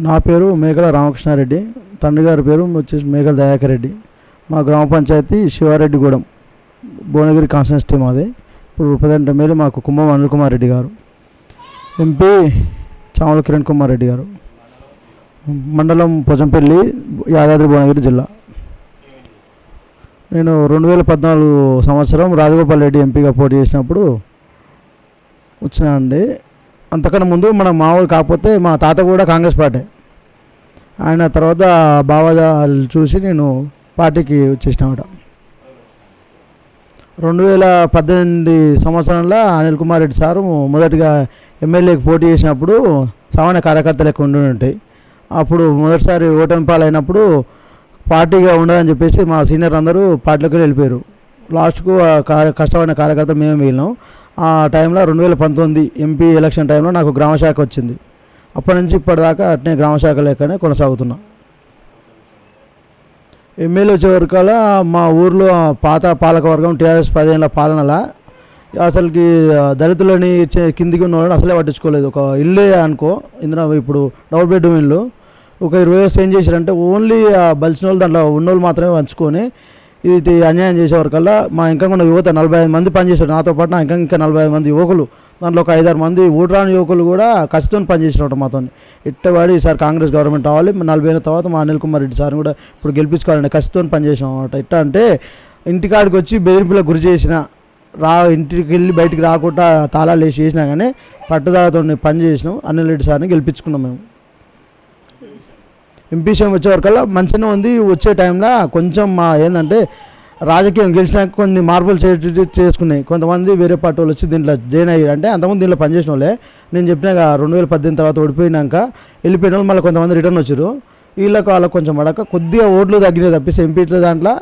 నా పేరు మేకల రామకృష్ణారెడ్డి, తండ్రి గారి పేరు వచ్చేసి మేకల దయాకర్ రెడ్డి. మా గ్రామ పంచాయతీ శివారెడ్డిగూడెం, భువనగిరి కాన్స్టిట్యున్సీ మాది. ఇప్పుడు ప్రజెంట్ ఎమ్మెల్యే మాకు కుంభం అనిల్ కుమార్ రెడ్డి గారు, ఎంపీ చామల కిరణ్ కుమార్ రెడ్డి గారు. మండలం పోచంపల్లి, యాదాద్రి భువనగిరి జిల్లా. నేను 2014 సంవత్సరం రాజగోపాల్ రెడ్డి ఎంపీగా పోటీ చేసినప్పుడు వచ్చినానండి. అంతకన్నా ముందు మన మామూలు కాకపోతే మా తాత కూడా కాంగ్రెస్ పార్టీ. ఆయన తర్వాత బావా చూసి నేను పార్టీకి వచ్చేసినామట. 2018 సంవత్సరంలో అనిల్ కుమార్ రెడ్డి సారు మొదటిగా ఎమ్మెల్యేకి పోటీ చేసినప్పుడు సామాన్య కార్యకర్తలు ఎక్కువ ఉండి ఉంటాయి. అప్పుడు మొదటిసారి ఓటమి పాలైనప్పుడు పార్టీగా ఉండదని చెప్పేసి మా సీనియర్ అందరూ పార్టీలోకి వెళ్ళిపోయారు. లాస్ట్కు కష్టమైన కార్యకర్తలు మేము మిగిలినాం. ఆ టైంలో 2019 ఎంపీ ఎలక్షన్ టైంలో నాకు గ్రామశాఖ వచ్చింది. అప్పటి నుంచి ఇప్పటిదాకా అట్నే గ్రామశాఖ లేకనే కొనసాగుతున్నా. ఎమ్మెల్యే వచ్చే వరకల్లా మా ఊర్లో పాత పాలకవర్గం టీఆర్ఎస్ 10 ఏళ్ళ పాలనలా అసలుకి దళితులని కిందికి ఉన్న వాళ్ళని అసలే పట్టించుకోలేదు. ఒక ఇల్లే అనుకో, ఇందులో ఇప్పుడు డబుల్ బెడ్రూమ్ ఇల్లు ఒక 20 years ఏం చేశారంటే ఓన్లీ బలిసిన వాళ్ళు దాంట్లో ఉన్నోళ్ళు మాత్రమే పంచుకొని ఇది అన్యాయం చేసేవరకల్లా మా ఇంకా ఉన్న యువత 45 మంది పనిచేశారు. నాతో పాటు నా ఇంకా 45 మంది యువకులు, దాంట్లో ఒక 5-6 మంది ఓటురాని యువకులు కూడా కసితో పనిచేసినట్టు మాతో. ఇట్టవాడి ఈసారి కాంగ్రెస్ గవర్నమెంట్ రావాలి, 40 ఏళ్ళ తర్వాత మా అనిల్ కుమార్ రెడ్డి సార్ని కూడా ఇప్పుడు గెలిపించుకోవాలండి కసితో పనిచేసాం అన్నమాట. ఇట్లా అంటే ఇంటికాడికి వచ్చి బెదిరింపులకు గురి చేసిన ఇంటికి వెళ్ళి బయటికి రాకుండా తాళాలు వేసి చేసినా కానీ పట్టుదలతో పని చేసినాం. అనిల్ రెడ్డి సార్ని గెలిపించుకున్నాం మేము. ఎంపీ విషయం వచ్చేవరకల్లా మంచిగా ఉంది. వచ్చే టైంలో కొంచెం మా ఏంటంటే రాజకీయం గెలిచినాక కొన్ని మార్పులు చేసుకున్నాయి. కొంతమంది వేరే పార్టీ వాళ్ళు వచ్చి దీంట్లో జాయిన్ అయ్యారు. అంటే అంతకుముందు దీంట్లో పనిచేసిన వాళ్ళే. నేను చెప్పినాక 2018 తర్వాత ఓడిపోయినాక వెళ్ళిపోయిన వాళ్ళు మళ్ళీ కొంతమంది రిటర్న్ వచ్చారు. వాళ్ళకు కొంచెం పడక కొద్దిగా ఓట్లు తగ్గినాయి తప్పిస్తే ఎంపీ దాంట్లో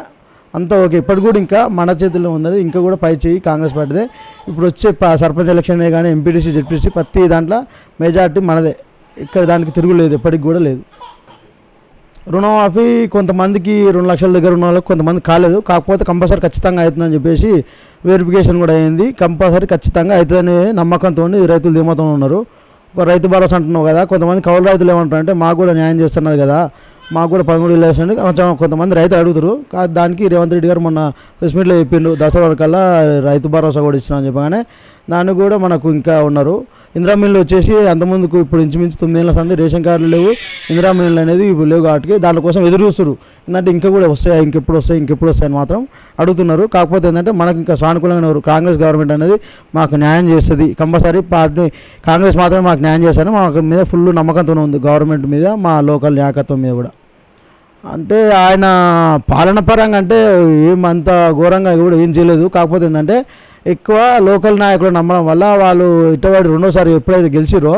అంతా ఓకే. ఇప్పటి కూడా ఇంకా మన చేతుల్లో ఉన్నది, ఇంకా కూడా పై చేయి కాంగ్రెస్ పార్టీదే. ఇప్పుడు వచ్చే సర్పంచ్ ఎలక్షన్ కానీ ఎంపీటీసీ జెడ్పీటీసీ ప్రతి దాంట్లో మెజార్టీ మనదే. ఇక్కడ దానికి తిరుగులేదు, ఎప్పటికి కూడా లేదు. రుణమాఫీ కొంతమందికి 2 లక్షల దగ్గర ఉన్న వాళ్ళకి కొంతమంది కాలేదు. కాకపోతే కంపల్సరీ ఖచ్చితంగా అవుతుందని చెప్పేసి వెరిఫికేషన్ కూడా అయింది. కంపల్సరీ ఖచ్చితంగా అవుతుందనే నమ్మకంతో రైతులు ధీమాతో ఉన్నారు. ఒక రైతు భరోసా అంటున్నావు కదా, కొంతమంది కౌలు రైతులు ఏమంటారు అంటే మాకు కూడా న్యాయం చేస్తున్నది కదా, మాకు కూడా 13 ఏళ్ళు వేసండి కొంతమంది రైతులు అడుగుతారు. దానికి రేవంత్ రెడ్డి గారు మొన్న ప్రెస్ మీట్లో చెప్పిండు దసరా వరకల్లా రైతు భరోసా కూడా ఇచ్చినా అని చెప్పగానే దాన్ని కూడా మనకు ఇంకా ఉన్నారు. ఇందిరా మిల్లు వచ్చేసి అంతకుముందుకు ఇప్పుడు ఇంచుమించు 9 ఏళ్ళ సంది రేషన్ కార్డులు లేవు, ఇందిరా మిల్లు అనేది ఇప్పుడు లేవు. కాబట్టి దానికోసం ఎదురు చూస్తారు. ఏంటంటే ఇంకా కూడా వస్తాయి, ఇంకెప్పుడు వస్తాయని మాత్రం అడుగుతున్నారు. కాకపోతే ఏంటంటే మనకు ఇంకా సానుకూలంగా కాంగ్రెస్ గవర్నమెంట్ అనేది మాకు న్యాయం చేస్తుంది. కంపల్సరీ పార్టీ కాంగ్రెస్ మాత్రమే మాకు న్యాయం చేస్తారని మాకు మీద ఫుల్ నమ్మకంతో ఉంది, గవర్నమెంట్ మీద, మా లోకల్ నాయకత్వం మీద కూడా. అంటే ఆయన పాలన పరంగా అంటే ఏమంత ఘోరంగా కూడా ఏం చేయలేదు. కాకపోతే ఏంటంటే ఎక్కువ లోకల్ నాయకులు నమ్మడం వల్ల వాళ్ళు ఇట్టవాడి రెండోసారి ఎప్పుడైతే గెలిచిరో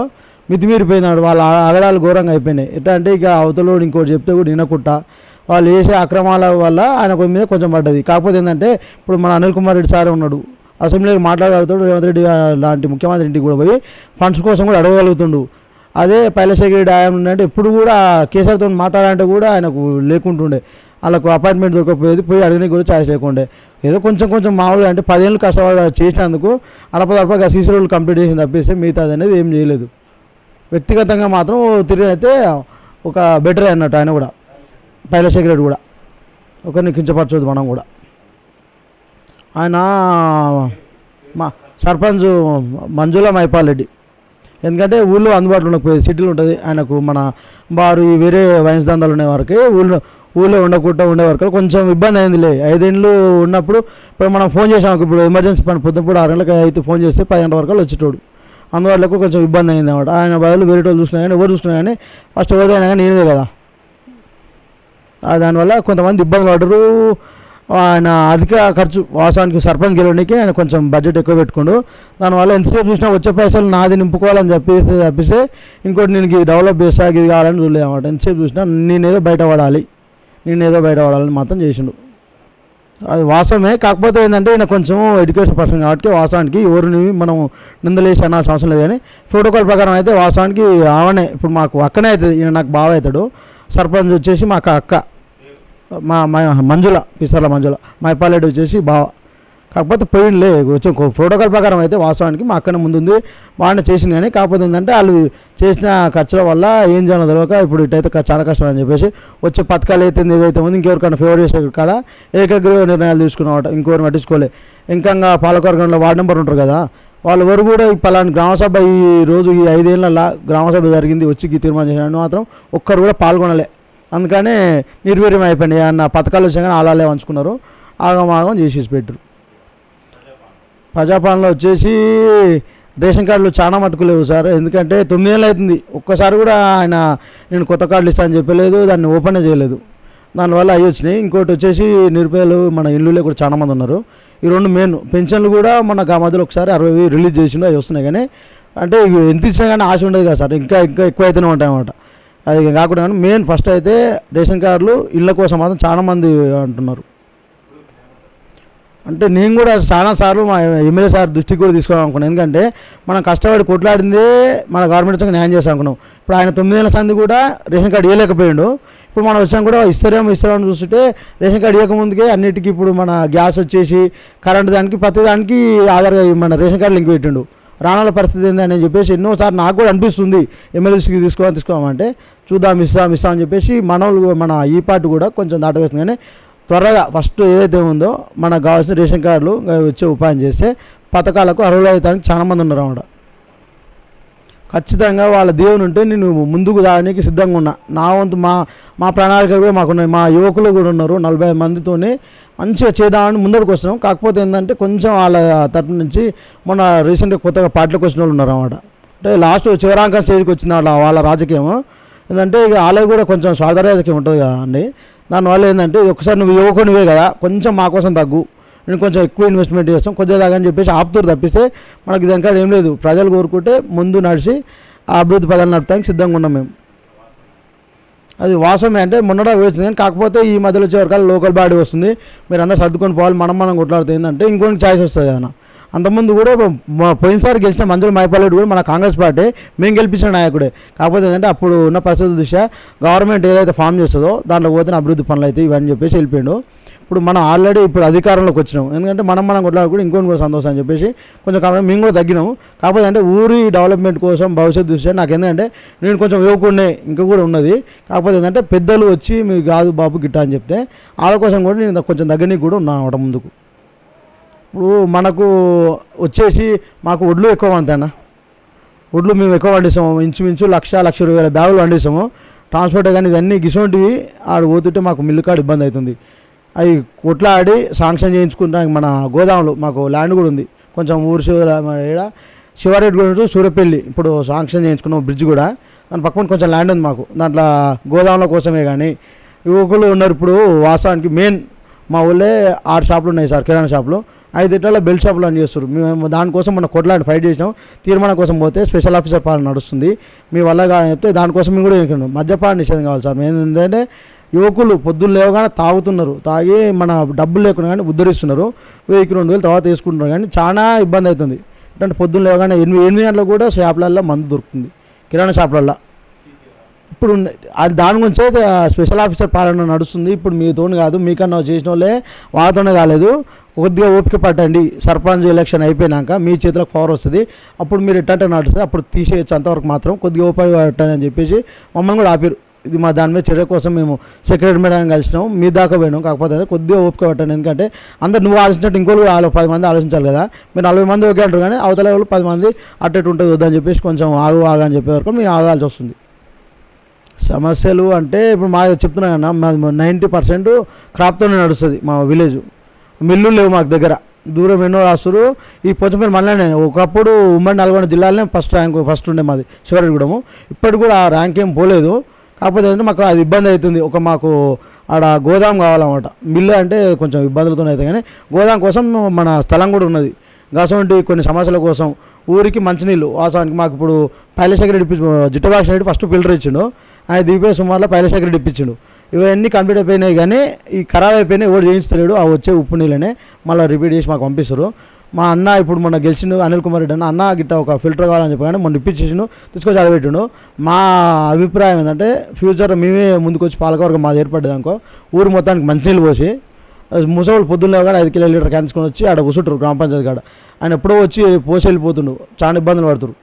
మితిమీరిపోయినాడు. వాళ్ళ అగడాలు ఘోరంగా అయిపోయినాయి. ఎట్లా అంటే ఇక అవతలో ఇంకోటి చెప్తే కూడా వినకుండా వాళ్ళు చేసే అక్రమాల వల్ల ఆయన మీద కొంచెం పడ్డది. కాకపోతే ఏంటంటే ఇప్పుడు మన అనిల్ కుమార్ రెడ్డి సారే ఉన్నాడు, అసెంబ్లీకి మాట్లాడుతాడు. రేవంత్ రెడ్డి లాంటి ముఖ్యమంత్రి ఇంటికి కూడా పోయి ఫండ్స్ కోసం కూడా అడగగలుగుతుండు. అదే పైలశేఖర్ రెడ్డి ఆయన అంటే ఎప్పుడు కూడా కేసీఆర్తో మాట్లాడాలంటే కూడా ఆయనకు లేకుంటుండే, వాళ్ళకు అపాయింట్మెంట్ దొరకకపోయేది, పోయి అడిగినకి కూడా ఛాయిస్ లేకుండే. ఏదో కొంచెం మామూలుగా అంటే 10 ఏళ్ళు కష్టపడి చేసినందుకు అడపదడపగా సీసీ రోడ్లు కంప్లీట్ చేసి తప్పిస్తే మిగతాది అనేది ఏం చేయలేదు. వ్యక్తిగతంగా మాత్రం తిరిగి అయితే ఒక బెటరే అన్నట్టు ఆయన కూడా, పైలశేఖర్ రెడ్డి కూడా ఒకరిని కించపరచదు మనం కూడా. ఆయన మా సర్పంచ్ మంజుల మైపాల్ రెడ్డి, ఎందుకంటే ఊళ్ళో అందుబాటులో ఉండకపోయేది, సిటీలో ఉంటుంది. ఆయనకు మన బారు వేరే వైన్స్ దందాలు ఉండే వరకు ఊళ్ళో ఉండకుండా ఉండే వరకు కొంచెం ఇబ్బంది అయిందిలే. 5 ఏళ్ళు ఉన్నప్పుడు ఇప్పుడు మనం ఫోన్ చేసాం, ఇప్పుడు ఎమర్జెన్సీ పని పొద్దుప్పుడు 6 గంటలకు అయితే ఫోన్ చేస్తే 10 గంటల వరకు వచ్చేటోడు. అందువల్ల కొంచెం ఇబ్బంది అయింది అన్నమాట. ఆయన బదులు వేరే వాళ్ళు చూసినా కానీ ఎవరు చూసినా కానీ ఫస్ట్ ఎవరిదైనా కానీ నేనేదే కదా. దానివల్ల కొంతమంది ఇబ్బందులు పడరు. ఆయన అధిక ఖర్చు వాస్తవానికి సర్పంచ్ గెలవడానికి ఆయన కొంచెం బడ్జెట్ ఎక్కువ పెట్టుకుండు. దానివల్ల ఎంతసేపు చూసినా వచ్చే పైసలు నాది నింపుకోవాలని చెప్పిస్తే ఇంకోటి నేను ఇది డెవలప్ చేస్తా, ఇది కావాలని చూడలేదు అన్నమాట. ఎంతసేపు చూసినా నేనేదో బయటపడాలని మాత్రం చేసిండు. అది వాస్తవమే. కాకపోతే ఏంటంటే ఈయన కొంచెం ఎడ్యుకేషన్ పర్సన్ కాబట్టి వాస్తవానికి ఎవరిని మనం నిందలేసి అనాల్సిన అవసరం లేదు. కానీ ప్రోటోకాల్ ప్రకారం అయితే వాస్తవానికి ఆవనే ఇప్పుడు మాకు అక్కనే అవుతుంది. ఈయన నాకు బావ అవుతాడు. సర్పంచ్ వచ్చేసి మాకు అక్క, మా మంజుల, పిసర్ల మంజుల, మైపాలెడ్డి వచ్చేసి బావ. కాకపోతే పోయిండ్లే కొంచెం ప్రోటోకాల్ ప్రకారం అయితే వాస్తవానికి మా అక్కనే ముందుంది బాగానే చేసింది, కానీ కాకపోతే ఏంటంటే వాళ్ళు చేసిన ఖర్చుల వల్ల ఏం చేయాలో తెలియక ఇప్పుడు ఇటైతే చాలా కష్టం అని చెప్పేసి వచ్చే పథకాలు అయితే ఏదైతే ఉంది ఇంకెవరికైనా ఫేవర్ చేసే కాడ ఏకగ్రీవ నిర్ణయాలు తీసుకున్నమాట, ఇంకెవరిని పట్టించుకోలే. ఇంకా పాలకవర్గంలో వార్డు నెంబర్ ఉంటారు కదా, వాళ్ళు ఎవరు కూడా ఈ పలాని గ్రామసభ ఈ రోజు ఈ 5 ఏళ్ళ గ్రామసభ జరిగింది వచ్చి తీర్మానం చేసిన మాత్రం ఒక్కరు కూడా పాల్గొనలే. అందుకనే నిర్వీర్యం అయిపోయింది. అన్న పథకాలు వచ్చాక కానీ అలాగే వంచుకున్నారు, ఆగమాగం చేసేసి పెట్టారు. ప్రజాపాలనలో వచ్చేసి రేషన్ కార్డులు చాలా మటుకు లేవు సార్. ఎందుకంటే 9 ఏళ్ళు అవుతుంది, ఒక్కసారి కూడా ఆయన నేను కొత్త కార్డులు ఇస్తానని చెప్పలేదు, దాన్ని ఓపెన్ చేయలేదు. దానివల్ల అవి వచ్చినాయి. ఇంకోటి వచ్చేసి నిరుపేదలు మన ఇల్లులే కూడా చాలా మంది ఉన్నారు. ఈ 2 మెయిన్. పెన్షన్లు కూడా మన మధ్యలో ఒకసారి 60,000 రిలీజ్ చేసిండు, అవి వస్తున్నాయి. కానీ అంటే ఎంత ఇచ్చినా కానీ ఆశ ఉండదు కదా సార్, ఇంకా ఎక్కువ అయితేనే ఉంటాయన్నమాట. అది కాకుండా కానీ మెయిన్ ఫస్ట్ అయితే రేషన్ కార్డులు ఇళ్ళ కోసం మాత్రం చాలామంది అంటున్నారు. అంటే నేను కూడా చాలాసార్లు మా ఎమ్మెల్యే సార్ దృష్టికి కూడా తీసుకోవాలి అనుకున్నాను. ఎందుకంటే మనం కష్టపడి కొట్లాడిందే మన గవర్నమెంట్ న్యాయం చేస్తాం అనుకున్నాం. ఇప్పుడు ఆయన 9 ఏళ్ళ సంది కూడా రేషన్ కార్డు ఇవ్వలేకపోయాడు. ఇప్పుడు మనం వచ్చాం కూడా ఇస్తారేమో చూస్తుంటే రేషన్ కార్డు ఇవ్వకముందుకే అన్నిటికీ ఇప్పుడు మన గ్యాస్ వచ్చేసి కరెంటు దానికి ప్రతి దానికి ఆధార్ మన రేషన్ కార్డు లింక్ పెట్టిండు. రానాల పరిస్థితి ఏందని చెప్పేసి ఎన్నోసార్లు నాకు కూడా అనిపిస్తుంది ఎమ్మెల్యేస్కి తీసుకోమంటే చూద్దాం ఇస్తామని చెప్పేసి మన ఈ పార్టీ కూడా కొంచెం దాటవేస్తుంది. కానీ త్వరగా ఫస్ట్ ఏదైతే ఉందో మనకు కావాల్సిన రేషన్ కార్డులు వచ్చే ఉపాయం చేస్తే పథకాలకు అర్హులు అవుతానికి చాలామంది ఉన్నారు అన్నమాట. ఖచ్చితంగా వాళ్ళ దేవుని ఉంటే నేను ముందుకు రావడానికి సిద్ధంగా ఉన్నా. నా వంతు మా ప్రణాళిక కూడా మాకున్నాయి. మా యువకులు కూడా ఉన్నారు, 40 మందితోనే మంచిగా చేద్దామని ముందరికి వస్తున్నాం. కాకపోతే ఏంటంటే కొంచెం వాళ్ళ తరపు నుంచి మొన్న రీసెంట్గా కొత్తగా పార్టీలోకి వచ్చిన వాళ్ళు ఉన్నారు అన్నమాట. అంటే లాస్ట్ చివరాంక స్టేజ్కి వచ్చింది వాళ్ళ రాజకీయం. ఏంటంటే ఇక వాళ్ళకి కూడా కొంచెం స్వార్థ రాజకీయం ఉంటుంది కదా అండి. దానివల్ల ఏంటంటే ఒకసారి నువ్వు యువకునివే కదా, కొంచెం మా కోసం తగ్గు, నేను కొంచెం ఎక్కువ ఇన్వెస్ట్మెంట్ చేస్తాం కొద్దిగా దాగని చెప్పేసి ఆపుతూరు తప్పిస్తే మనకి దానికాడ ఏం లేదు. ప్రజలు కోరుకుంటే ముందు నడిచి ఆ అభివృద్ధి పదాలు నడపడానికి సిద్ధంగా ఉన్నాం మేము. అది వాస్తవమే. అంటే మొన్నడా వేస్తుంది, కానీ కాకపోతే ఈ మధ్యలో వచ్చే వరకు లోకల్ బాడీ వస్తుంది, మీరు అందరూ సర్దుకొని పోవాలి, మనం కొట్లాడితే ఏంటంటే ఇంకొక ఛాయిస్ వస్తుంది కదా. అంతకుముందు కూడా పోయినసారి గెలిచిన మంజుల మైపాలరెడ్డి కూడా మన కాంగ్రెస్ పార్టీ మేము గెలిపించిన నాయకుడే. కాకపోతే ఏంటంటే అప్పుడు ఉన్న పరిస్థితుల దృష్ట్యా గవర్నమెంట్ ఏదైతే ఫామ్ చేస్తుందో దాంట్లో పోతే అభివృద్ధి పనులు అయితే ఇవన్నీ చెప్పేసి వెళ్ళిపోయాడు. ఇప్పుడు మనం ఆల్రెడీ ఇప్పుడు అధికారంలోకి వచ్చినాం. ఎందుకంటే మనం కొట్లాడుకుంటే ఇంకొని కూడా సంతోషం అని చెప్పేసి కొంచెం కాబట్టి మేము కూడా తగ్గినాము. కాకపోతే అంటే ఊరి డెవలప్మెంట్ కోసం భవిష్యత్తు దృష్ట్యా నాకు ఏంటంటే నేను కొంచెం యువకుడినే ఇంకా కూడా ఉన్నది. కాకపోతే ఏంటంటే పెద్దలు వచ్చి మీరు కాదు బాబు గిట్ట అని చెప్తే వాళ్ళ కోసం కూడా నేను కొంచెం దగ్గరికి కూడా ఉన్నాను అనమాట ముందుకు. ఇప్పుడు మనకు వచ్చేసి మాకు ఒడ్లు ఎక్కువ పండుతాయన్న. ఒడ్లు మేము ఎక్కువ పండిస్తాము, ఇంచుమించు 1,20,000 బ్యాగులు పండిస్తాము. ట్రాన్స్పోర్ట్ కానీ ఇవన్నీ గిసోంటివి ఆడు పోతుంటే మాకు మిల్లు కాడ ఇబ్బంది అవుతుంది. అవి కొట్లాడి శాంక్షన్ చేయించుకుంటానికి మన గోదాములు మాకు ల్యాండ్ కూడా ఉంది కొంచెం ఊరు శివారెడ్డి కూడా సూర్యపల్లి ఇప్పుడు శాంక్షన్ చేయించుకున్నాం బ్రిడ్జ్ కూడా. దాని పక్కన కొంచెం ల్యాండ్ ఉంది మాకు, దాంట్లో గోదాముల కోసమే. కానీ యువకులు ఉన్నారు ఇప్పుడు వాస్తవానికి మెయిన్ మా ఊళ్ళే 6 షాపులు ఉన్నాయి సార్, కిరాణా షాపులు. 5 ఇట్లా బెల్ట్ షాపులు అని చేస్తారు. మేము దానికోసం మన కొట్లాడి ఫైట్ చేసినాం. తీర్మానం కోసం పోతే స్పెషల్ ఆఫీసర్ పాలన నడుస్తుంది, మీ వల్ల చెప్తే దానికోసం మేము కూడా ఏంటంటే మద్యపాన నిషేధం కావాలి సార్. మేము ఏంటంటే యువకులు పొద్దున్న లేవగానే తాగుతున్నారు, తాగి మన డబ్బులు లేకుండా కానీ ఉద్ధరిస్తున్నారు, 1,000-2,000 తర్వాత వేసుకుంటున్నారు. కానీ చాలా ఇబ్బంది అవుతుంది. అంటే పొద్దున్న లేవగానే 8 గంటలకు కూడా షాపులల్లో మందు దొరుకుతుంది కిరాణా షాపులల్లో. ఇప్పుడు దాని గురించి అయితే స్పెషల్ ఆఫీసర్ పాలన నడుస్తుంది. ఇప్పుడు మీతోని కాదు, మీకన్నా చేసిన వాళ్ళే వాళ్ళతోనే కాలేదు. కొద్దిగా ఓపిక పట్టండి, సర్పంచ్ ఎలక్షన్ అయిపోయినాక మీ చేతులకు పవర్ వస్తుంది, అప్పుడు మీరు ఎట్టంటే నడుస్తుంది, అప్పుడు తీసేయచ్చు. అంతవరకు మాత్రం కొద్దిగా ఓపిక పట్టండి అని చెప్పేసి మమ్మల్ని కూడా ఆపారు. ఇది మా దాని మీద చర్య కోసం మేము సెక్రటరీ మేడం కలిసినాం, మీ దాకా పోయినాం. కాకపోతే కొద్దిగా ఓపిక పట్టండి, ఎందుకంటే అందరు నువ్వు ఆలోచించినట్టు ఇంకోళ్ళు 10 మంది ఆలోచించాలి కదా. మీరు 40 మంది ఓకే అంటారు, కానీ అవతల వాళ్ళు 10 మంది అట్టేటు ఉంటుంది వద్దని చెప్పేసి కొంచెం ఆగని చెప్పే వరకు మేము ఆగాల్సి వస్తుంది. సమస్యలు అంటే ఇప్పుడు మా చెప్తున్నా కన్నా మాది 90% క్రాప్తోనే నడుస్తుంది మా విలేజ్. మిల్లు లేవు మాకు దగ్గర, దూరం ఎన్నో రాస్తారు. ఈ పొచ్చపల్లి మళ్ళీ ఒకప్పుడు ఉమ్మడి నల్గొండ జిల్లాలోనే ఫస్ట్ ఉండే మాది శివరెడ్డిగూడెము. ఇప్పటికి కూడా ఆ ర్యాంక్ ఏం పోలేదు. కాకపోతే ఏంటంటే మాకు అది ఇబ్బంది అవుతుంది. మాకు ఆడ గోదాం కావాలన్నమాట. మిల్లు అంటే కొంచెం ఇబ్బందులతో అవుతాయి, కానీ గోదాం కోసం మన స్థలం కూడా ఉన్నది. అటువంటి కొన్ని సమస్యల కోసం ఊరికి మంచినీళ్ళు వాస్తవానికి మాకు ఇప్పుడు పైలశేఖర్ జిట్టబాక్ష రెడ్డి ఫస్ట్ ఫిల్టర్ ఇచ్చిండు, ఆయన దిగిపోయి సుమారులో పైలశేఖర్ రెడ్డి ఇప్పించిండు. ఇవన్నీ కంప్లీట్ అయిపోయినాయి, కానీ ఈ ఖరాబ్ అయిపోయినాయి, ఎవరు చేయించలేడు. ఆ వచ్చే ఉప్పు నీళ్ళనే మళ్ళీ రిపీట్ చేసి మాకు పంపిస్తారు. మా అన్న ఇప్పుడు మొన్న గెలిచిండు అనిల్ కుమార్ రెడ్డి అన్న గిట్ట ఒక ఫిల్టర్ కావాలని చెప్పి కానీ మొన్న ఇప్పించేసిండు, తీసుకొచ్చి అడబెట్టిండు. మా అభిప్రాయం ఏంటంటే ఫ్యూచర్ మేమే ముందుకు వచ్చి పాలకవర్గం మాది ఏర్పడ్డదనుకో ఊరు మొత్తానికి మంచినీళ్ళు పోసి ముసవాళ్ళు పొద్దున్న కాడ 5 కిలో లీటర్ క్యాన్సుకొని వచ్చి ఆడ కూర్చుంటారు గ్రామ పంచాయతీ కాడ. ఆయన ఎప్పుడో వచ్చి పోసి వెళ్ళిపోతుండు, చాలా ఇబ్బందులు పడుతురు.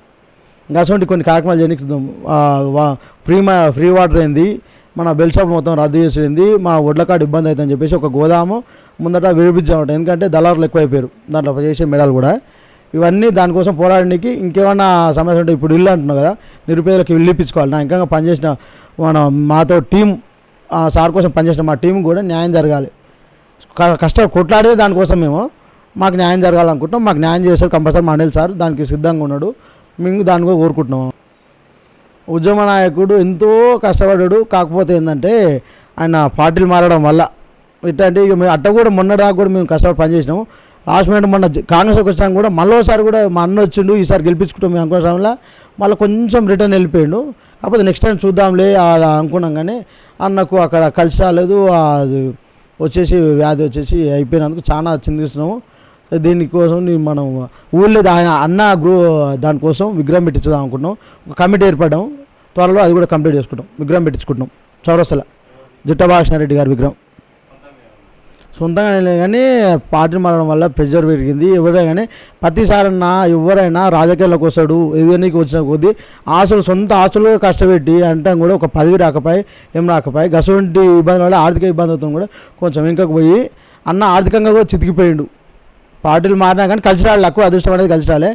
ఇంకా అటువంటి కొన్ని కార్యక్రమాలు చేయనిస్తాం. ఫ్రీ వాటర్ ఏంది, మన బెల్ షాప్ మొత్తం రద్దు చేసింది, మా ఒడ్ల కాడ ఇబ్బంది అవుతుందని చెప్పేసి ఒక గోదాము ముందట విడిపించామంట. ఎందుకంటే దళారులు ఎక్కువైపోయారు దాంట్లో చేసే మెడలు కూడా. ఇవన్నీ దానికోసం పోరాడడానికి ఇంకేమన్నా సమస్య ఉంటే ఇప్పుడు ఇల్లు అంటున్నావు కదా, నిరుపేదలకు ఇల్లు ఇప్పించుకోవాలి. నా ఇంకా పనిచేసిన మాతో టీం సార్ కోసం పనిచేసిన మా టీం కూడా న్యాయం జరగాలి. కొట్లాడేది దానికోసం మాకు న్యాయం జరగాలనుకుంటున్నాం. మాకు న్యాయం చేశారు కంపల్సరీ మా అనిల్ సార్, దానికి సిద్ధంగా ఉన్నాడు. మేము దాన్ని కూడా కోరుకుంటున్నాము. ఉద్యమ నాయకుడు ఎంతో కష్టపడ్డాడు. కాకపోతే ఏంటంటే ఆయన పార్టీలు మారడం వల్ల ఇట్లాంటి అట్ట కూడా మొన్నదాకా కూడా మేము కష్టపడి పనిచేసినాము. లాస్ట్ మినిట్ మొన్న కాంగ్రెస్కి వచ్చాక కూడా మళ్ళీసారి కూడా మా అన్న వచ్చిండు, ఈసారి గెలిపించుకుంటాం మేము అనుకున్న సమయంలో మళ్ళీ కొంచెం రిటర్న్ వెళ్ళిపోయాడు. కాకపోతే నెక్స్ట్ టైం చూద్దాంలే అలా అనుకున్నాం. కానీ అన్నకు అక్కడ కలిసి రాలేదు, అది వచ్చేసి వ్యాధి వచ్చేసి అయిపోయినందుకు చాలా చింతిస్తున్నాము. దీనికోసం మనం ఊళ్ళో ఆయన అన్న దానికోసం విగ్రహం పెట్టించుదాం అనుకుంటున్నాం. ఒక కమిటీ ఏర్పడ్డాం, త్వరలో అది కూడా కంప్లీట్ చేసుకుంటాం. విగ్రహం పెట్టించుకుంటున్నాం చౌరస్తల జుట్టభాషణారెడ్డి గారి విగ్రహం. సొంతంగా కానీ పార్టీ మారడం వల్ల ప్రెజర్ పెరిగింది. ఎవరైనా కానీ ప్రతిసారన్నా ఎవరైనా రాజకీయాల్లోకి వస్తాడు, ఎదుగునికి వచ్చిన కొద్దీ సొంత ఆశలు కష్టపెట్టి అంటే కూడా ఒక పదవి రాకపోయి ఏం రాకపోయి గసవంటి ఇబ్బంది వల్ల ఆర్థిక ఇబ్బంది అవుతుంది కూడా కొంచెం వెనుకకు పోయి అన్న ఆర్థికంగా కూడా చితికిపోయిండు. పార్టీలు మారినా కానీ కలిసి రాలి, ఎక్కువ అదృష్టం అనేది కలిసి రాలే.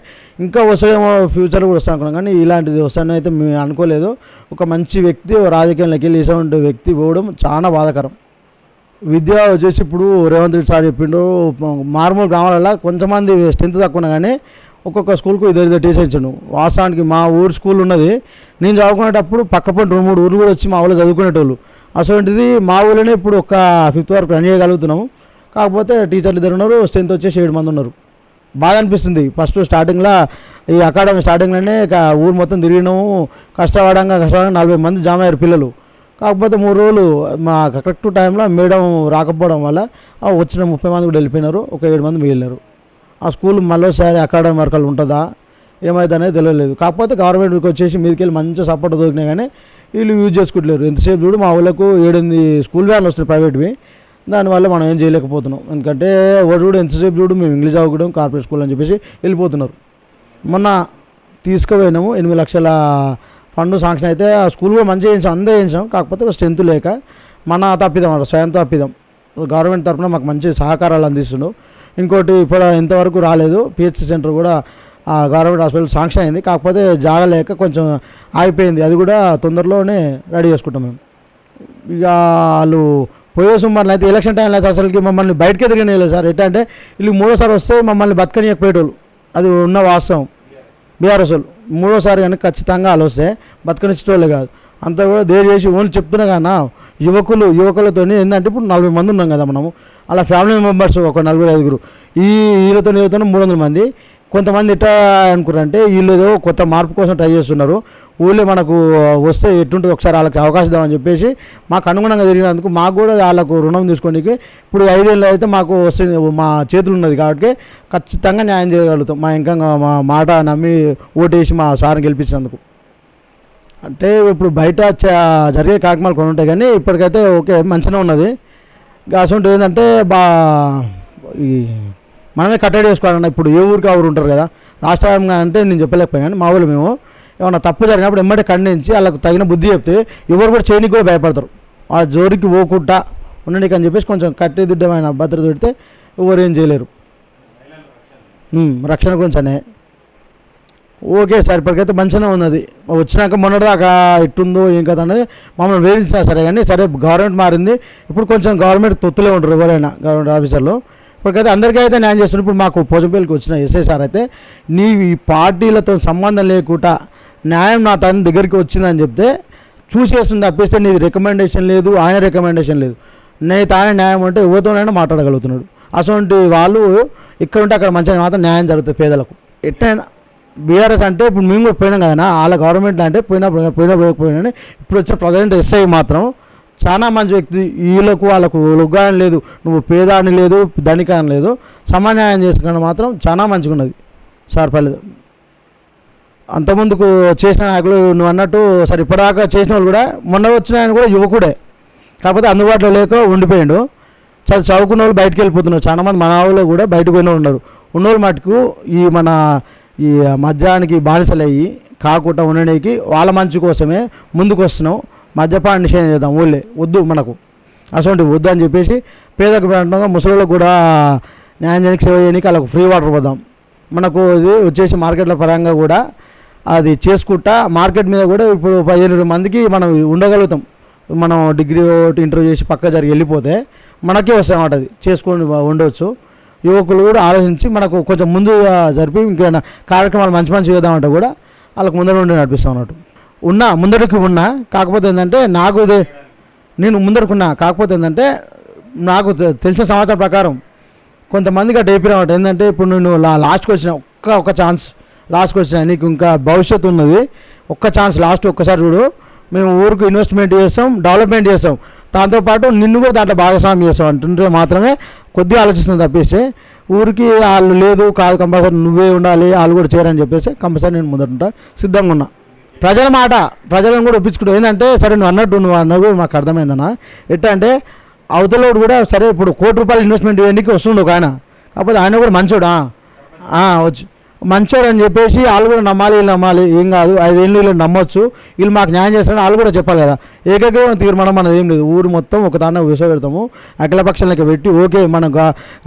ఇంకా వస్తాడేమో ఫ్యూచర్లో కూడా వస్తాను అనుకున్నాం, కానీ ఇలాంటిది వస్తానని అయితే మేము అనుకోలేదు. ఒక మంచి వ్యక్తి రాజకీయాల్లోకి వెళ్ళి ఇటువంటి వ్యక్తి పోవడం చాలా బాధాకరం. విద్య వచ్చేసి ఇప్పుడు రేవంత్ రెడ్డి సార్ చెప్పిండు, మారుమూల గ్రామాలలో కొంతమంది స్ట్రెంత్ తక్కువ ఉన్నా కానీ ఒక్కొక్క స్కూల్కు ఇద్దరు టీచర్ ఇచ్చాడు. వాస్తవానికి మా ఊరు స్కూల్ ఉన్నది, నేను చదువుకునేటప్పుడు పక్కపొంటి 2-3 ఊర్లు కూడా వచ్చి మా ఊళ్ళో చదువుకునేటోళ్ళు. అటువంటిది మా ఊళ్ళోనే ఇప్పుడు ఒక 5th వరకు రన్ చేయగలుగుతున్నాము. కాకపోతే టీచర్లు 2 ఉన్నారు, స్ట్రెంత్ వచ్చేసి 7 మంది ఉన్నారు. బాగా అనిపిస్తుంది. ఫస్ట్ స్టార్టింగ్లో ఈ అకాడమీ స్టార్టింగ్లోనే ఊరు మొత్తం తిరిగినాము, కష్టపడంగా 40 మంది జామ అయ్యారు పిల్లలు. కాకపోతే 3 రోజులు మా కరెక్ట్ టైంలో మేడం రాకపోవడం వల్ల వచ్చిన 30 మంది కూడా వెళ్ళిపోయినారు, ఒక 7 మంది మిగిలినారు. ఆ స్కూల్ మళ్ళీసారి అకాడమీ వర్కలు ఉంటుందా ఏమైతే అనేది తెలియలేదు. కాకపోతే గవర్నమెంట్కి వచ్చేసి మీదకి వెళ్ళి మంచిగా సపోర్ట్ దొరికినాయి, కానీ వీళ్ళు యూజ్ చేసుకుంటలేరు. ఎంతసేపు చూడు మా ఊళ్ళకు 7-8 స్కూల్ వ్యాన్లు వస్తున్నాయి ప్రైవేట్వి, దానివల్ల మనం ఏం చేయలేకపోతున్నాం. ఎందుకంటే వాడు చూడు ఎంతసేపు చూడు మేము ఇంగ్లీష్ చదువుకోవడం కార్పొరేట్ స్కూల్ అని చెప్పేసి వెళ్ళిపోతున్నారు. మొన్న తీసుకుపోయినాము 8 లక్షల ఫండ్ శాంక్షన్ అయితే ఆ స్కూల్ కూడా మంచిగా చేయించాం, అందరూ చేయించాం. కాకపోతే స్ట్రెంత్ లేక మన తప్పిదం అన్నమాట, స్వయం తప్పిదం. గవర్నమెంట్ తరఫున మాకు మంచి సహకారాలు అందిస్తుండు. ఇంకోటి ఇప్పుడు ఇంతవరకు రాలేదు, పిహెచ్సి సెంటర్ కూడా గవర్నమెంట్ హాస్పిటల్ శాంక్షన్ అయింది. కాకపోతే జాగలేక కొంచెం ఆగిపోయింది, అది కూడా తొందరలోనే రెడీ చేసుకుంటాం మేము. ఇక వాళ్ళు పోయే సుమారు అయితే ఎలక్షన్ టైంలో అయితే అసలుకి మమ్మల్ని బయటకే తిరిగినాయి సార్. ఎట్లా అంటే వీళ్ళు 3వ వస్తే మమ్మల్ని బతకనియకపోయేటోళ్ళు, అది ఉన్న వాస్తవం. బీఆర్ఎస్ వాళ్ళు 3వ కానీ ఖచ్చితంగా వాళ్ళు వస్తే బతకనిచ్చేటోళ్ళే కాదు, అంతా కూడా దేర్ చేసి ఓన్లీ చెప్తున్నా కానీ యువకులతో ఏంటంటే ఇప్పుడు 40 మంది ఉన్నాం కదా మనము, అలా ఫ్యామిలీ మెంబర్స్ ఒక 45 వీళ్ళతో 300 మంది. కొంతమంది ఎట్లా అనుకున్నారంటే వీళ్ళు ఏదో కొత్త మార్పు కోసం ట్రై చేస్తున్నారు, ఊళ్ళో మనకు వస్తే ఎట్టుంటుంది ఒకసారి వాళ్ళకి అవకాశం ఇద్దామని చెప్పేసి మాకు అనుగుణంగా తిరిగినందుకు మాకు కూడా వాళ్ళకు రుణం తీసుకోనికి ఇప్పుడు 5 ఏళ్ళు అయితే మాకు వస్తుంది, మా చేతులు ఉన్నది కాబట్టి ఖచ్చితంగా న్యాయం చేయగలుగుతాం. ఇంకా మా మాట నమ్మి ఓటేసి మా సార్ని గెలిపించినందుకు. అంటే ఇప్పుడు బయట జరిగే కార్యక్రమాలు కొన్ని ఉంటాయి, కానీ ఇప్పటికైతే ఓకే మంచిగా ఉన్నది. అసలు ఏంటంటే ఈ మనమే కట్టడి చేసుకోవాలన్నా. ఇప్పుడు ఏ ఊరికి ఆ ఊరు ఉంటారు కదా, రాష్ట్రంగా అంటే నేను చెప్పలేకపోయాను, కానీ మా ఊళ్ళు మేము ఏమన్నా తప్పు జరిగినప్పుడు ఎమ్మటే ఖండించి వాళ్ళకు తగిన బుద్ధి చెప్తే ఎవరు కూడా చేయనికి కూడా భయపడతారు. ఆ జోరికి పోకుండా ఉండడానికి అని చెప్పేసి కొంచెం కట్టుదిట్టమైన భద్రత పెడితే ఎవరు ఏం చేయలేరు. రక్షణ గురించి అనే ఓకే సార్, ఇప్పటికైతే మంచిగానే ఉన్నది. వచ్చినాక మొన్నటిదాకా ఎట్టుందో ఏం కదా అనేది మమ్మల్ని వేధించినా సరే, కానీ సరే గవర్నమెంట్ మారింది, ఇప్పుడు కొంచెం గవర్నమెంట్ తొత్తులే ఉంటారు ఎవరైనా గవర్నమెంట్ ఆఫీసర్లు. ఇప్పటికైతే అందరికీ అయితే న్యాయం చేస్తున్నారు. ఇప్పుడు మాకు పోచంపల్లికి వచ్చిన ఎస్ఐ సార్ అయితే నీవు ఈ పార్టీలతో సంబంధం లేకుండా న్యాయం నా తన దగ్గరికి వచ్చిందని చెప్తే చూసేస్తుంది తప్పిస్తే నీది రికమెండేషన్ లేదు, ఆయన రికమెండేషన్ లేదు, నేను తానే న్యాయం అంటే ఎవరితోనైనా మాట్లాడగలుగుతున్నాడు. అటువంటి వాళ్ళు ఇక్కడ ఉంటే అక్కడ మంచిగా మాత్రం న్యాయం జరుగుతుంది పేదలకు. ఎట్టయినా బీఆర్ఎస్ అంటే ఇప్పుడు మేము కూడా పోయినాం కదా, వాళ్ళ గవర్నమెంట్ అంటే పోయినా ఇప్పుడు వచ్చే ప్రజెంట్ ఎస్ఐ మాత్రం చాలా మంచి వ్యక్తి. వీళ్ళకు వాళ్ళకు లుగ్గాని లేదు, నువ్వు పేదాని లేదు ధనికాని లేదు, సమన్యాయం చేసుకుని మాత్రం చాలా మంచిగా ఉన్నది సార్. పర్లేదు అంతకుముందుకు చేసిన నాయకులు నువ్వు అన్నట్టు సరే ఇప్పటిదాకా చేసిన వాళ్ళు కూడా మొన్న వచ్చిన ఆయన కూడా యువకుడే, కాకపోతే అందుబాటులో లేక ఉండిపోయాడు. చదువుకున్న వాళ్ళు బయటకు వెళ్ళిపోతున్నారు. చాలా మంది మన వాళ్ళు కూడా బయటకు పోయిన వాళ్ళు ఉన్నారు. ఉన్నోళ్ళు మటుకు ఈ మద్యానికి బానిసలయ్యి కాకుండా ఉండడానికి వాళ్ళ మంచి కోసమే ముందుకు వస్తున్నాం. మద్యపాన నిషేధం చేద్దాం, ఊళ్ళే వద్దు మనకు అసలు వద్దు అని చెప్పేసి పేదకు పెట్టడంగా ముసలిళ్ళకు కూడా న్యాయం చేయడానికి సేవ చేయడానికి వాళ్ళకు ఫ్రీ వాటర్ పోదాం. మనకు ఇది వచ్చేసి మార్కెట్ల పరంగా కూడా అది చేసుకుంటా మార్కెట్ మీద కూడా ఇప్పుడు 15 మందికి మనం ఉండగలుగుతాం. మనం డిగ్రీ ఒకటి ఇంటర్వ్యూ చేసి పక్క జరిగి వెళ్ళిపోతే మనకే వస్తాయన్నమాట. అది చేసుకొని ఉండవచ్చు. యువకులు కూడా ఆలోచించి మనకు కొంచెం ముందుగా జరిపి ఇంకేమైనా కార్యక్రమాలు మంచి చేద్దామంటే కూడా వాళ్ళకి ముందర నుండి నడిపిస్తాం అన్నట్టు. ముందరికి ఉన్నా కాకపోతే ఏంటంటే నేను ముందరుకున్నా కాకపోతే ఏంటంటే నాకు తెలిసిన సమాచారం ప్రకారం కొంతమందికి అటు అయిపోయినమాట. ఏంటంటే ఇప్పుడు నేను లాస్ట్కి వచ్చిన ఒక్క ఛాన్స్ లాస్ట్కి వచ్చిన నీకు ఇంకా భవిష్యత్తు ఉన్నది, ఒక్క ఛాన్స్ లాస్ట్ ఒక్కసారి చూడు. మేము ఊరికి ఇన్వెస్ట్మెంట్ చేస్తాం, డెవలప్మెంట్ చేస్తాం, దాంతోపాటు నిన్ను కూడా దాంట్లో భాగస్వామ్యం చేస్తాం అంటుంటే మాత్రమే కొద్దిగా ఆలోచిస్తుంది తప్పేసి ఊరికి వాళ్ళు లేదు కాదు కంపల్సరీ నువ్వే ఉండాలి వాళ్ళు కూడా చేయరని చెప్పేసి కంపల్సరీ నేను ముందరుంటా సిద్ధంగా ఉన్నా. ప్రజల మాట ప్రజలను కూడా ఒప్పించుకుంటావు. ఏంటంటే సరే నువ్వు అన్నట్టు కూడా మాకు అర్థమైందన్న. ఎట్లా అంటే అవతలోడు కూడా సరే ఇప్పుడు ₹1,00,00,000 ఇన్వెస్ట్మెంట్ చేయడానికి వస్తుండు ఒక ఆయన, కాకపోతే ఆయన కూడా మంచోడా వచ్చి మంచోడు అని చెప్పేసి వాళ్ళు కూడా నమ్మాలి, వీళ్ళు నమ్మాలి, ఏం కాదు 5 ఏళ్ళు వీళ్ళు నమ్మొచ్చు, వీళ్ళు మాకు న్యాయం చేస్తారని వాళ్ళు కూడా చెప్పాలి కదా. ఏకైక తీర్మానం మనది ఏం లేదు. ఊరు మొత్తం ఒక దాన్ని విసపెడతాము, అఖిలపక్షాలకి పెట్టి ఓకే మన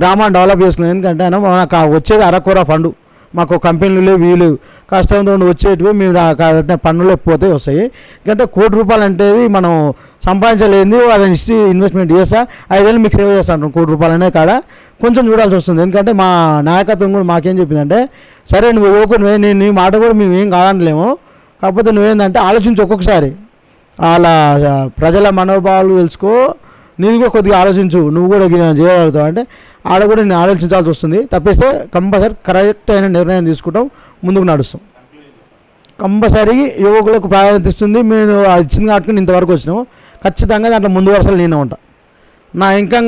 గ్రామాన్ని డెవలప్ చేసుకున్నాం. ఎందుకంటే ఆయన మనకు వచ్చేది అరకొర ఫండు, మాకు కంపెనీలు లేవు వీలు కష్టంతో వచ్చేటివి మేము పన్నులు పోతే వస్తాయి. ఎందుకంటే ₹1,00,00,000 అంటే మనం సంపాదించలేంది వాళ్ళని ఇచ్చి ఇన్వెస్ట్మెంట్ చేస్తా 5 ఏళ్ళు మీకు సేవ చేస్తాను ₹1,00,00,000 అనే కాడ కొంచెం చూడాల్సి వస్తుంది. ఎందుకంటే మా నాయకత్వం కూడా మాకేం చెప్పిందంటే సరే నువ్వు ఓకే నీ మాట కూడా మేము ఏం కాదనలేము, కాకపోతే నువ్వేందంటే ఆలోచించి ఒక్కొక్కసారి వాళ్ళ ప్రజల మనోభావాలు తెలుసుకో, నీది కూడా కొద్దిగా ఆలోచించు, నువ్వు కూడా చేయగలుగుతావు అంటే ఆడ కూడా నేను ఆలోచించాల్సి వస్తుంది. తప్పిస్తే కంపల్సరీ కరెక్ట్ అయిన నిర్ణయం తీసుకుంటాం, ముందుకు నడుస్తాం. కంపల్సరీ యువకులకు ప్రాధాన్యత ఇస్తుంది. మేము ఇచ్చింది కాబట్టి ఇంతవరకు వచ్చినాము. ఖచ్చితంగా దాంట్లో ముందు వరుసలు నేనే ఉంటా. నా ఇంకా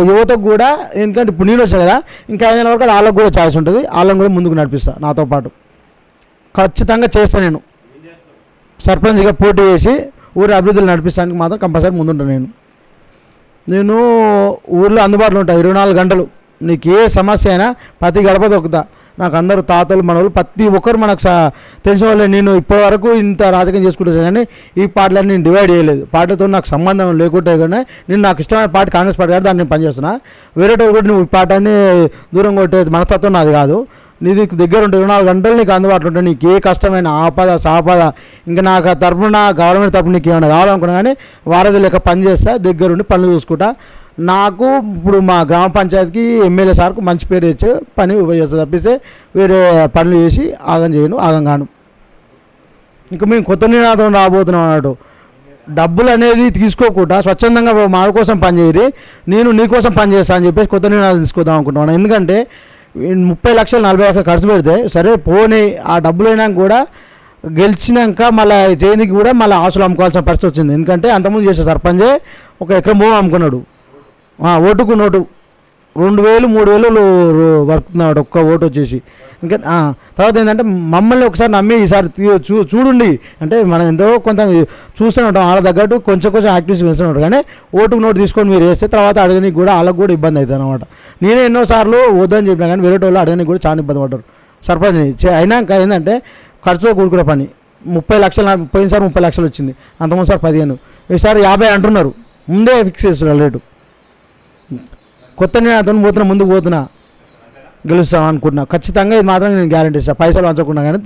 యువతకు కూడా ఎందుకంటే ఇప్పుడు నేను వచ్చా కదా, ఇంకా 5 ఏళ్ళ వరకు వాళ్ళకు కూడా ఛాయిస్ ఉంటుంది, వాళ్ళని కూడా ముందుకు నడిపిస్తా. నాతో పాటు ఖచ్చితంగా చేస్తాను. నేను సర్పంచ్గా పోటీ చేసి ఊరి అభివృద్ధులు నడిపించడానికి మాత్రం కంపల్సరీ ముందుంటాను. నేను ఊళ్ళో అందుబాటులో ఉంటాను 24 గంటలు. నీకు ఏ సమస్య అయినా ప్రతి గడప దొక్కుతా. నాకు అందరూ తాతలు మనవాళ్ళు ప్రతి ఒక్కరు మనకు తెలిసిన వాళ్ళే. నేను ఇప్పటివరకు ఇంత రాజకీయం చేసుకుంటా కానీ ఈ పార్టీలను నేను డివైడ్ చేయలేదు. పార్టీతో నాకు సంబంధం లేకుంటే కానీ నాకు ఇష్టమైన పార్టీ కాంగ్రెస్ పార్టీ కాబట్టి దాన్ని నేను పనిచేస్తున్నా. వేరే కూడా నువ్వు ఈ పార్టీని దూరం కొట్టే మనస్తత్వం నాది కాదు. నీకు దగ్గర ఉంటే 24 గంటలు నీకు అందుబాటులో ఉంటాయి. నీకు ఏ కష్టమైన ఆపద సాపద ఇంకా నాకు తరపున గవర్నమెంట్ తరపున నీకు ఏమైనా కావాలనుకున్నా కానీ వారధి లెక్క పనిచేస్తా, దగ్గరుండి పనులు చూసుకుంటా. నాకు ఇప్పుడు మా గ్రామ పంచాయతీకి ఎమ్మెల్యే సార్కు మంచి పేరు తెచ్చే పని చేస్తా తప్పిస్తే వేరే పనులు చేసి ఆగం కాను. ఇంకా మేము కొత్త నినాదం రాబోతున్నాం అన్నట్టు. డబ్బులు అనేది తీసుకోకుండా స్వచ్ఛందంగా మా కోసం పనిచేయరు, నేను నీ కోసం పనిచేస్తా అని చెప్పేసి కొత్త నినాదం తీసుకుందాం అనుకుంటున్నాను. ఎందుకంటే 30 లక్షలు 40 లక్షలు ఖర్చు పెడితే సరే పోనీ ఆ డబ్బులు అయినా కూడా గెలిచినాక మళ్ళీ చేయడానికి కూడా మళ్ళీ ఆశలు అమ్ముకోవాల్సిన పరిస్థితి వచ్చింది. ఎందుకంటే అంతకుముందు చేసే సర్పంచే 1 ఎకరం భూమి అమ్ముకున్నాడు, ఓటుకు నోటు 2,000 3,000 వర్కుతున్నాడు ఒక్క ఓటు వచ్చేసి. ఇంకా తర్వాత ఏంటంటే మమ్మల్ని ఒకసారి నమ్మి ఈసారి చూడండి అంటే మనం ఎంతో కొంత చూస్తూనే ఉంటాం, వాళ్ళ తగ్గట్టు కొంచెం యాక్టివిటీస్ వేస్తూ కానీ ఓటుకు నోటు తీసుకొని మీరు వేస్తే తర్వాత అడగడానికి కూడా వాళ్ళకు కూడా ఇబ్బంది అవుతుంది అనమాట. నేనే ఎన్నోసార్లు వద్దని చెప్పినా కానీ వేరే వాళ్ళు అడగడానికి కూడా చాలా ఇబ్బంది పడ్డారు సర్పంచ్ని. అయినాక ఏంటంటే ఖర్చుతో కూడుకునే పని 30 లక్షలు, పోయినసారి 30 లక్షలు వచ్చింది, అంతకుముందు సార్ 15, ఈసారి 50 అంటున్నారు. ముందే ఫిక్స్ చేస్తున్నారు రేటు. కొత్త నినాదంతో ముందుకు పోతున్నా, గెలుస్తాం అనుకుంటున్నా. ఖచ్చితంగా ఇది మాత్రం నేను గ్యారంటీ ఇస్తాను, పైసలు వంచకుండా కానీ